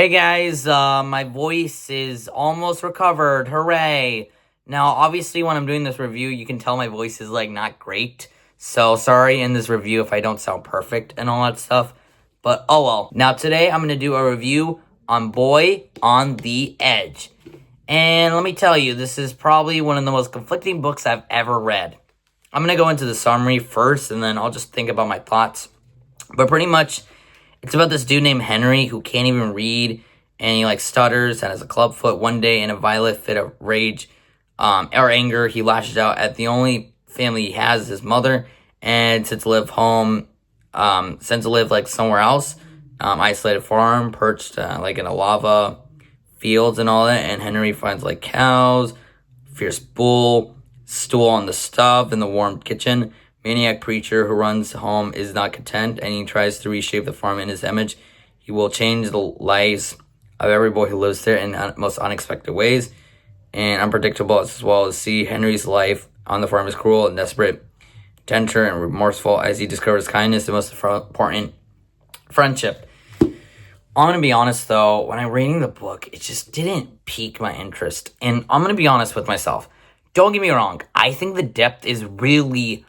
Hey guys, my voice is almost recovered. Hooray! Now, obviously, when I'm doing this review, you can tell my voice is like not great. So sorry in this review if I don't sound perfect and all that stuff. But oh well. Now today I'm gonna do a review on Boy on the Edge. And let me tell you, this is probably one of the most conflicting books I've ever read. I'm gonna go into the summary first and then I'll just think about my thoughts. But pretty much it's about this dude named Henry who can't even read, and he like stutters and has a clubfoot. One day, in a violent fit of rage or anger, he lashes out at the only family he has, his mother, and sent to live like somewhere else, isolated farm, perched like in a lava fields and all that. And Henry finds like cows, fierce bull, stool on the stove in the warm kitchen. Maniac preacher who runs home is not content, and he tries to reshape the farm in his image. He will change the lives of every boy who lives there in most unexpected ways and unpredictable, as well as see Henry's life on the farm is cruel and desperate, tender and remorseful as he discovers kindness, the most important friendship. I'm going to be honest, though, when I'm reading the book, it just didn't pique my interest. And I'm going to be honest with myself. Don't get me wrong. I think the depth is really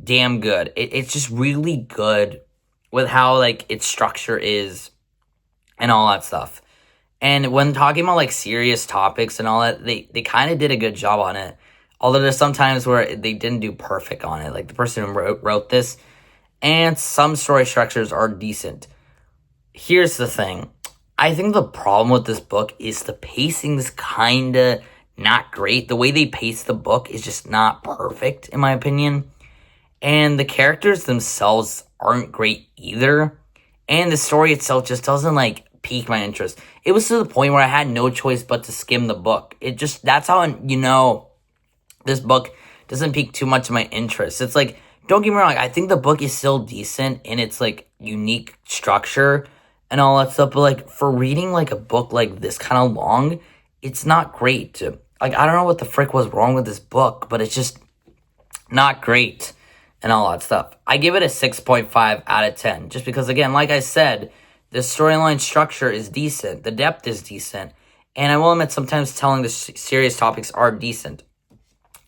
damn good. It's just really good with how like its structure is and all that stuff. And when talking about like serious topics and all that, they kind of did a good job on it. Although there's some times where they didn't do perfect on it. Like the person who wrote this, and some story structures are decent. Here's the thing. I think the problem with this book is the pacing's kind of not great. The way they pace the book is just not perfect, in my opinion. And the characters themselves aren't great either. And the story itself just doesn't, like, pique my interest. It was to the point where I had no choice but to skim the book. That's how, this book doesn't pique too much of my interest. It's like, don't get me wrong, I think the book is still decent in its, like, unique structure and all that stuff. But, like, for reading, like, a book like this kind of long, it's not great. Like, I don't know what the frick was wrong with this book, but it's just not great and all that stuff. I give it a 6.5 out of 10. Just because, again, like I said, the storyline structure is decent. The depth is decent. And I will admit, sometimes telling the serious topics are decent.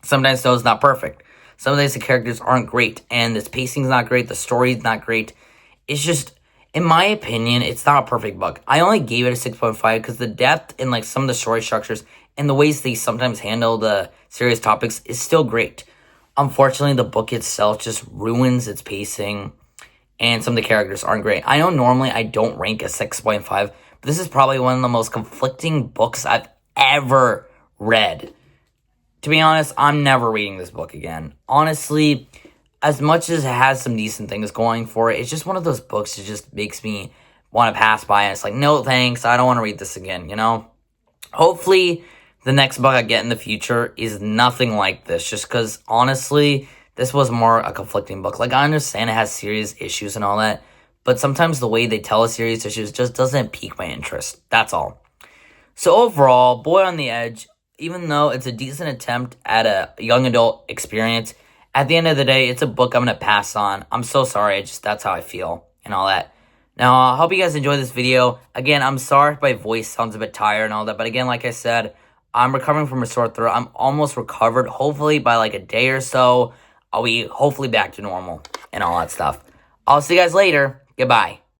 Sometimes, though, it's not perfect. Sometimes the characters aren't great. And this pacing's not great. The story's not great. It's just, in my opinion, it's not a perfect book. I only gave it a 6.5 because the depth and like some of the story structures and the ways they sometimes handle the serious topics is still great. Unfortunately, the book itself just ruins its pacing, and some of the characters aren't great. I know normally I don't rank a 6.5, but this is probably one of the most conflicting books I've ever read. To be honest, I'm never reading this book again. Honestly, as much as it has some decent things going for it, it's just one of those books that just makes me want to pass by. And it's like, no thanks, I don't want to read this again, Hopefully, the next book I get in the future is nothing like this. Just because, honestly, this was more a conflicting book. Like, I understand it has serious issues and all that. But sometimes the way they tell a serious issues just doesn't pique my interest. That's all. So overall, Boy on the Edge, even though it's a decent attempt at a young adult experience, at the end of the day, it's a book I'm going to pass on. I'm so sorry. That's how I feel and all that. Now, I hope you guys enjoyed this video. Again, I'm sorry if my voice sounds a bit tired and all that. But again, like I said, I'm recovering from a sore throat. I'm almost recovered. Hopefully, by like a day or so, I'll be hopefully back to normal and all that stuff. I'll see you guys later. Goodbye.